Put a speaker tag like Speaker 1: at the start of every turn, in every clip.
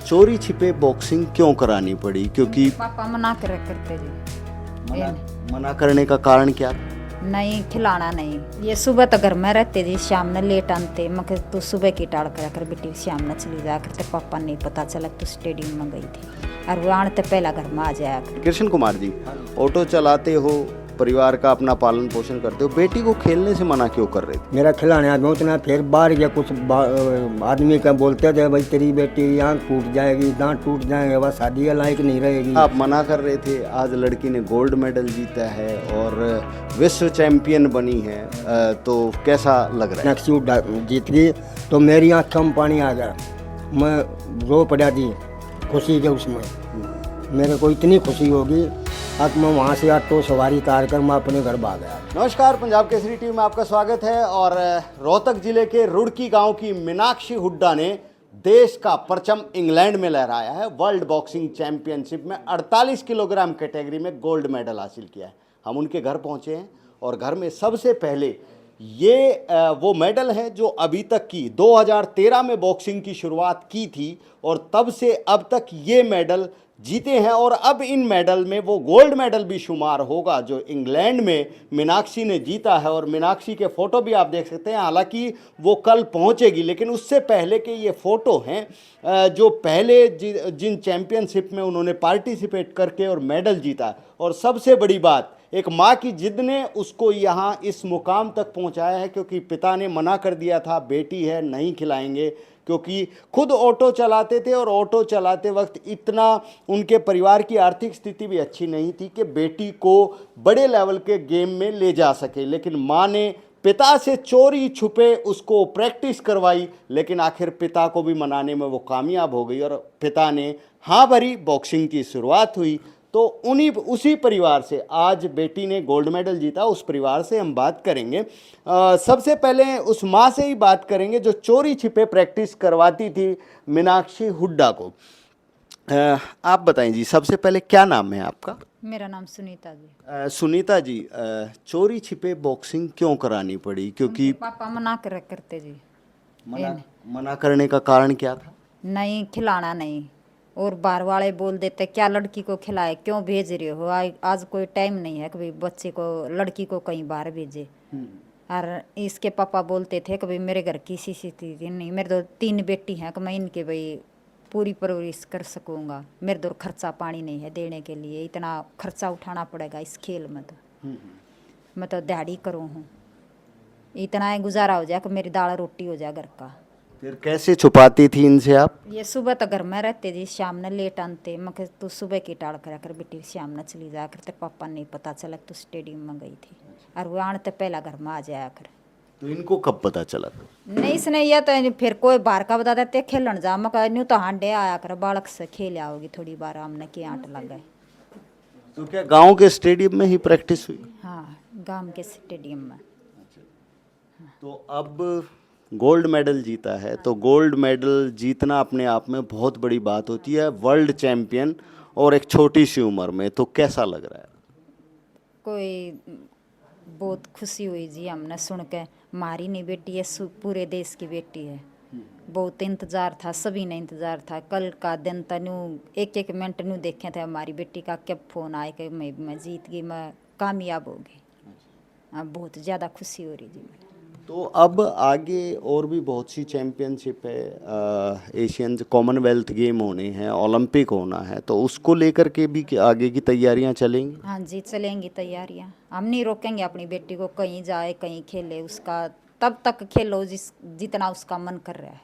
Speaker 1: चोरी छिपे बॉक्सिंग क्यों करानी पड़ी? क्योंकि
Speaker 2: पापा मना कर करते जी।
Speaker 1: मना करने का कारण क्या था?
Speaker 2: नहीं खिलाना नहीं। ये सुबह तो घर में रहते जी, शाम में लेट आते। मैं कहा तू सुबह की टाल करा कर बेटी, शाम में चली जा कर। तो पापा नहीं पता चला तू स्टेडियम में गई थी और वो आने तो पहला घर में आ जाया कर।
Speaker 1: कृष्ण कुमार जी, ऑटो चलाते हो, परिवार का अपना पालन पोषण करते हो, बेटी को खेलने से मना क्यों कर रहे थे?
Speaker 3: मेरा खिलाने आदमी उतना फिर बाहर गया कुछ आदमी का बोलते थे भाई तेरी बेटी आँख टूट जाएगी, दांत टूट जाएंगे, वह शादी के लायक नहीं रहेगी।
Speaker 1: आप मना कर रहे थे, आज लड़की ने गोल्ड मेडल जीता है और विश्व चैंपियन बनी है, तो कैसा लग रहा है?
Speaker 3: नक्सी जीत गई तो मेरी आँखों में पानी आ गया, मैं रो पड़ा थी खुशी के उसमें। मेरे को इतनी खुशी होगी अब मैं वहाँ से ऑटो सवारी उतार कर मैं अपने घर भाग गया।
Speaker 1: नमस्कार, पंजाब केसरी टीवी में आपका स्वागत है। और रोहतक जिले के रुड़की गांव की मीनाक्षी हुड्डा ने देश का परचम इंग्लैंड में लहराया है। वर्ल्ड बॉक्सिंग चैंपियनशिप में 48 किलोग्राम कैटेगरी में गोल्ड मेडल हासिल किया है। हम उनके घर पहुंचे हैं और घर में सबसे पहले ये वो मेडल है जो अभी तक की 2013 में बॉक्सिंग की शुरुआत की थी और तब से अब तक ये मेडल जीते हैं। और अब इन मेडल में वो गोल्ड मेडल भी शुमार होगा जो इंग्लैंड में मीनाक्षी ने जीता है। और मीनाक्षी के फ़ोटो भी आप देख सकते हैं, हालांकि वो कल पहुंचेगी, लेकिन उससे पहले के ये फ़ोटो हैं जो पहले जिन चैंपियनशिप में उन्होंने पार्टिसिपेट करके और मेडल जीता। और सबसे बड़ी बात, एक माँ की जिद ने उसको यहाँ इस मुकाम तक पहुँचाया है, क्योंकि पिता ने मना कर दिया था बेटी है नहीं खिलाएंगे, क्योंकि खुद ऑटो चलाते थे और ऑटो चलाते वक्त इतना उनके परिवार की आर्थिक स्थिति भी अच्छी नहीं थी कि बेटी को बड़े लेवल के गेम में ले जा सके। लेकिन माँ ने पिता से चोरी छुपे उसको प्रैक्टिस करवाई, लेकिन आखिर पिता को भी मनाने में वो कामयाब हो गई और पिता ने हाँ भरी, बॉक्सिंग की शुरुआत हुई। तो उसी परिवार से आज बेटी ने गोल्ड मेडल जीता, उस परिवार से हम बात करेंगे। सबसे पहले उस माँ से ही बात करेंगे जो चोरी छिपे प्रैक्टिस करवाती थी मीनाक्षी हुड्डा को। आप बताएं जी, सबसे पहले क्या नाम है आपका?
Speaker 2: मेरा नाम सुनीता जी।
Speaker 1: सुनीता जी, चोरी छिपे बॉक्सिंग क्यों करानी पड़ी? क्योंकि
Speaker 2: पापा मना कर करते जी।
Speaker 1: मना करने का कारण क्या था?
Speaker 2: नहीं खिलाना नहीं। और बाहर वाले बोल देते क्या लड़की को खिलाए, क्यों भेज रहे हो, आज कोई टाइम नहीं है कभी बच्चे को लड़की को कहीं बाहर भेजे। और इसके पापा बोलते थे कि भाई मेरे घर की किसी स्थिति नहीं, मेरे तो 3 बेटी हैं कि मैं इनके भाई पूरी परवरिश कर सकूँगा, मेरे दो खर्चा पानी नहीं है देने के लिए, इतना खर्चा उठाना पड़ेगा इस खेल में। तो मैं तो दिहाड़ी करूँ हूँ, इतना ही गुजारा हो जाए कि मेरी दाल रोटी हो जाए घर का।
Speaker 1: फिर कैसे छुपाती थी इनसे आप?
Speaker 2: ये सुबह तो घर में रहते जी, शाम में लेट आते। मैं कहा तू सुबह की टाल करा कर बेटी, शाम में चली जा कर। तो पापा नहीं पता चला तू स्टेडियम में गई थी और वो आने तो पहला घर में आ जाया कर।
Speaker 1: तो इनको कब पता चला?
Speaker 2: नहीं इसने यह तो फिर कोई बाहर का बता देते खेलन जा। मैं कहा न्यू तो हांडे आया कर, बालक से खेल आओगी थोड़ी बार, हमने की आंट लग गए।
Speaker 1: तो क्या गांव के स्टेडियम में ही प्रैक्टिस हुई?
Speaker 2: हाँ, गांव के स्टेडियम में।
Speaker 1: तो अब गोल्ड मेडल जीता है, तो गोल्ड मेडल जीतना अपने आप में बहुत बड़ी बात होती है, वर्ल्ड चैंपियन और एक छोटी सी उम्र में, तो कैसा लग रहा है?
Speaker 2: कोई बहुत खुशी हुई जी हमने सुन के। हमारी नहीं बेटी है, पूरे देश की बेटी है। बहुत इंतज़ार था, सभी ने इंतज़ार था। कल का दिन तनू एक मिनट नू देखे थे हमारी बेटी का कब फ़ोन आए कि मैं जीत गई, मैं कामयाब हो गई। अब बहुत ज़्यादा खुशी हो रही जी।
Speaker 1: तो अब आगे और भी बहुत सी चैंपियनशिप है, एशियन कॉमनवेल्थ गेम होने हैं, ओलंपिक होना है, तो उसको लेकर के भी आगे की तैयारियां चलेंगी?
Speaker 2: हाँ जी चलेंगी तैयारियाँ। हम नहीं रोकेंगे अपनी बेटी को, कहीं जाए कहीं खेले, उसका तब तक खेलो जितना उसका मन कर रहा है।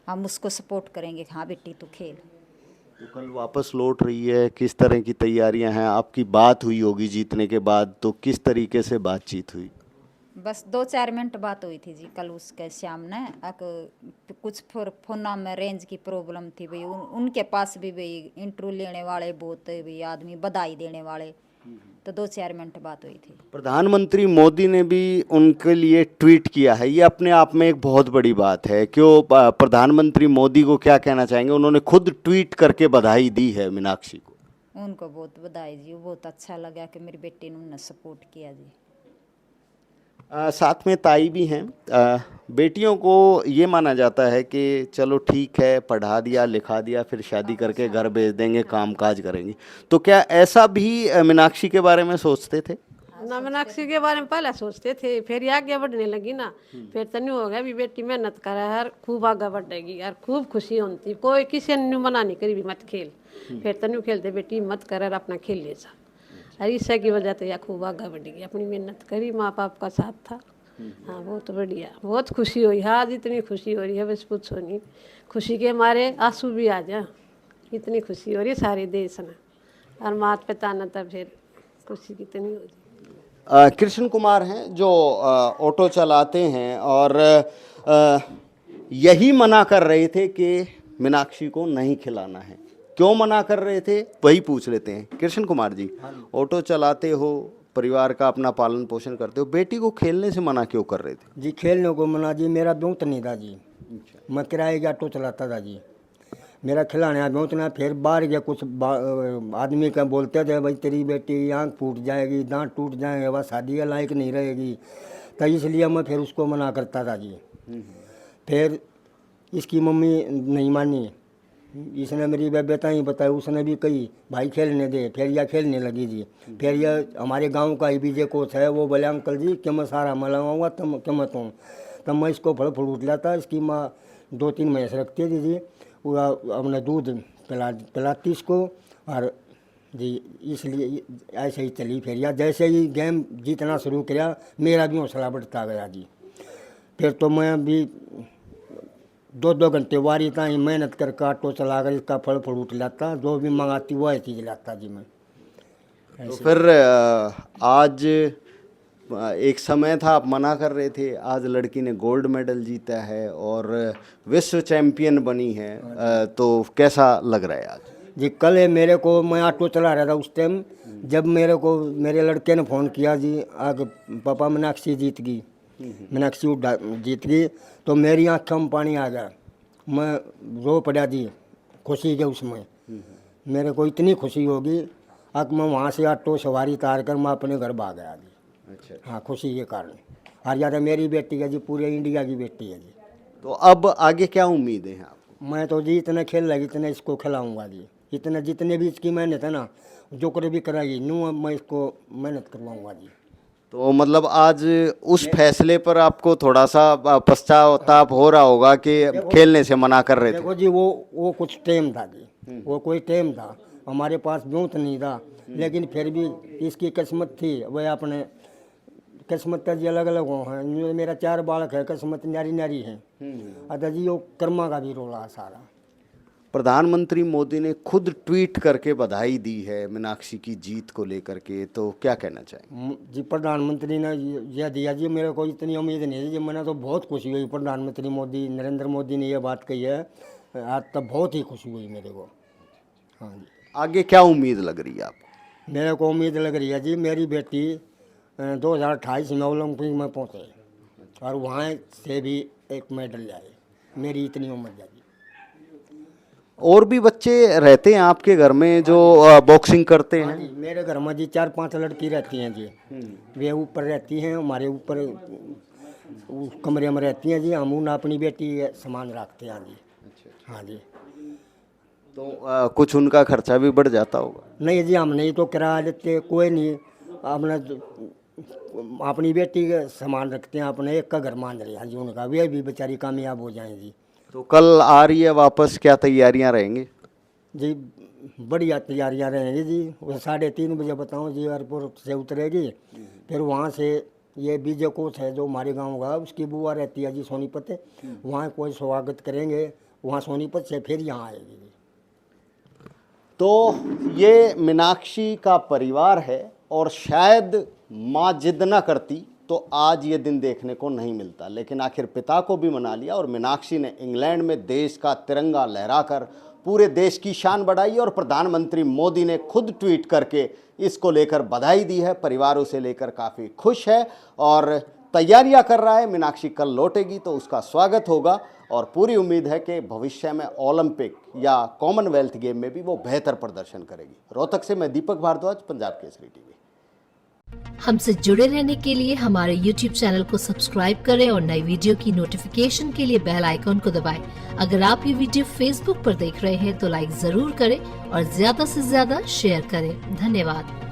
Speaker 2: हम उसको सपोर्ट करेंगे, हाँ बेटी तू खेल।
Speaker 1: तो कल वापस लौट रही है, किस तरह की तैयारियां हैं? आपकी बात हुई होगी जीतने के बाद, तो किस तरीके से बातचीत हुई?
Speaker 2: बस 2-4 मिनट बात हुई थी जी कल उसके शाम ने। कुछ फोना में रेंज की प्रॉब्लम थी भाई, उनके पास भी भाई इंटरव्यू लेने वाले बहुत भाई आदमी, बधाई देने वाले, तो 2-4 मिनट बात हुई थी।
Speaker 1: प्रधानमंत्री मोदी ने भी उनके लिए ट्वीट किया है, ये अपने आप में एक बहुत बड़ी बात है। क्यों प्रधानमंत्री मोदी को क्या कहना चाहेंगे? उन्होंने खुद ट्वीट करके बधाई दी है मीनाक्षी को।
Speaker 2: उनको बहुत बधाई जी, बहुत अच्छा लगा कि मेरी बेटी ने उन्हें सपोर्ट किया जी।
Speaker 1: साथ में ताई भी हैं। बेटियों को ये माना जाता है कि चलो ठीक है, पढ़ा दिया लिखा दिया, फिर शादी करके घर भेज देंगे, काम काज करेंगी। तो क्या ऐसा भी मीनाक्षी के बारे में सोचते थे?
Speaker 4: ना मीनाक्षी के बारे में पहले सोचते थे, फिर ये आगे बढ़ने लगी ना, फिर तन्यू हो गया भी बेटी मेहनत करे यार, खूब आगे बढ़ेगी यार, खूब खुशी होती, कोई किसी ने मना नहीं करी भी मत खेल। फिर तन्यू खेलते बेटी मत कर यार, अपना खेल ले जा। और इससे की वजह तो यार खूब आगे बढ़ेगी, अपनी मेहनत करी, माँ बाप का साथ था। हाँ बहुत बढ़िया, बहुत खुशी हुई। हाँ आज इतनी खुशी हो रही है बस पूछो नहीं, खुशी के मारे आंसू भी आ जा, इतनी खुशी हो रही है सारे देश में। और माता पिता ने तब फिर खुशी कितनी हो रही।
Speaker 1: कृष्ण कुमार हैं जो ऑटो चलाते हैं और यही मना कर रहे थे कि मीनाक्षी को नहीं खिलाना है। क्यों मना कर रहे थे वही पूछ लेते हैं। कृष्ण कुमार जी, ऑटो चलाते हो, परिवार का अपना पालन पोषण करते हो, बेटी को खेलने से मना क्यों कर रहे थे?
Speaker 3: जी खेलने को मना जी, मेरा ब्योत नहीं था जी। मैं किराए का ऑटो चलाता था जी, मेरा खिलाने ब्योत ना। फिर बाहर गया, कुछ आदमी का बोलते थे भाई तेरी बेटी आँख फूट जाएगी, दांत टूट जाएंगे, वह शादी के लायक नहीं रहेगी, तो इसलिए मैं फिर उसको मना करता था जी। फिर इसकी मम्मी नहीं मानी, इसने मेरी बेटा ही बताया, उसने भी कही भाई खेलने दे, फिर यह खेलने लगी जी। फिर यह हमारे गांव का ही बीजे कोच है, वो बोले अंकल जी कि मैं सारा मैं लगाऊंगा, तुम क्या मत हूँ। तब मैं इसको फल फ्रूट लाता, इसकी माँ 2-3 भैंस रखती थी जी, वो अपना दूध पिलाती इसको। और जी इसलिए ऐसे ही चली। फिर या जैसे ही गेम जीतना शुरू किया, मेरा भी हौसला बढ़ता गया जी। फिर तो मैं भी 2-2 घंटे वारी ताई मेहनत करके ऑटो चला कर इसका फल फ्रूट लाता, जो भी मंगाती वह चीज़ लाता जी मैं।
Speaker 1: तो फिर आज एक समय था आप मना कर रहे थे, आज लड़की ने गोल्ड मेडल जीता है और विश्व चैंपियन बनी है, तो कैसा लग रहा है आज?
Speaker 3: जी कल है मेरे को, मैं ऑटो चला रहा था उस टाइम, जब मेरे को मेरे लड़के ने फ़ोन किया जी आगे पापा मीनाक्षी जीत गई, मीनाक्षी हुड्डा जीत गई, तो मेरी आँखों में पानी आ गया। मैं रो पड़ा जी खुशी के उसमें, मेरे को इतनी खुशी होगी। अब मैं वहाँ से ऑटो सवारी उतार कर मैं अपने घर भाग गया जी।
Speaker 1: अच्छा,
Speaker 3: हाँ खुशी के कारण। और ज़्यादा मेरी बेटी है जी, पूरे इंडिया की बेटी है जी।
Speaker 1: तो अब आगे क्या उम्मीदें हैं आपको?
Speaker 3: मैं तो जी इतने खेल लगी, इतने इसको खिलाऊंगा जी, इतने जितने भी इसकी मेहनत है ना, जो करे भी कराएगी नू, मैं इसको मेहनत करवाऊंगा जी।
Speaker 1: तो मतलब आज उस फैसले पर आपको थोड़ा सा पश्चाताप हो रहा होगा कि खेलने से मना कर रहे थे?
Speaker 3: देखो जी वो कुछ टाइम था जी, वो कोई टाइम था, हमारे पास ब्योत नहीं था, लेकिन फिर भी इसकी किस्मत थी, वह अपने किस्मत का जी अलग अलग हो हैं। मेरा 4 बालक है, किस्मत न्यारी न्यारी है। अतः जी वो कर्मा का भी रोला है सारा।
Speaker 1: प्रधानमंत्री मोदी ने खुद ट्वीट करके बधाई दी है मीनाक्षी की जीत को लेकर के, तो क्या कहना चाहेंगे?
Speaker 3: जी प्रधानमंत्री ने यह दिया जी, मेरे को इतनी उम्मीद नहीं थी जी, मैंने तो बहुत खुशी हुई प्रधानमंत्री मोदी नरेंद्र मोदी ने यह बात कही है, आज तक बहुत ही खुशी हुई मेरे को। हाँ जी,
Speaker 1: आगे क्या उम्मीद लग रही है आपको?
Speaker 3: मेरे को उम्मीद लग रही है जी मेरी बेटी 2028 में ओलंपिक में पहुँचे और वहाँ से भी एक मेडल लाए, मेरी इतनी उम्मीद है जी।
Speaker 1: और भी बच्चे रहते हैं आपके घर में जो बॉक्सिंग करते
Speaker 3: हाँ
Speaker 1: हैं?
Speaker 3: जी, मेरे घर में जी 4-5 लड़की रहती हैं जी, वे ऊपर रहती हैं, हमारे ऊपर उस कमरे में रहती हैं जी, हम उन अपनी बेटी सामान रखते हैं जी। हाँ जी,
Speaker 1: तो कुछ उनका खर्चा भी बढ़ जाता होगा?
Speaker 3: नहीं जी हम नहीं तो किराया देते, कोई नहीं, अपना अपनी बेटी का सामान रखते हैं, अपने एक का घर मान रहे हैं जी उनका, वे भी बेचारी कामयाब हो जाएंगी
Speaker 1: तो कल आ रही है वापस, क्या तैयारियां रहेंगी?
Speaker 3: जी। बढ़िया तैयारियां रहेंगी जी, वो 3:30 बजे बताऊँ जी एयरपोर्ट से उतरेगी, फिर वहाँ से ये बीजे कोच है जो हमारे गांव का, उसकी बुआ रहती है जी सोनीपत, वहाँ कोई स्वागत करेंगे, वहाँ सोनीपत से फिर यहाँ आएगी जी।
Speaker 1: तो ये मीनाक्षी का परिवार है और शायद माँ जिद ना करती तो आज ये दिन देखने को नहीं मिलता, लेकिन आखिर पिता को भी मना लिया और मीनाक्षी ने इंग्लैंड में देश का तिरंगा लहराकर पूरे देश की शान बढ़ाई और प्रधानमंत्री मोदी ने खुद ट्वीट करके इसको लेकर बधाई दी है। परिवार उसे लेकर काफ़ी खुश है और तैयारियां कर रहा है। मीनाक्षी कल लौटेगी तो उसका स्वागत होगा और पूरी उम्मीद है कि भविष्य में ओलंपिक या कॉमनवेल्थ गेम में भी वो बेहतर प्रदर्शन करेगी। रोहतक से मैं दीपक भारद्वाज, पंजाब केसरी टीवी।
Speaker 5: हमसे जुड़े रहने के लिए हमारे YouTube चैनल को सब्सक्राइब करें और नई वीडियो की नोटिफिकेशन के लिए बेल आइकॉन को दबाएं। अगर आप ये वीडियो Facebook पर देख रहे हैं तो लाइक जरूर करें और ज्यादा से ज्यादा शेयर करें। धन्यवाद।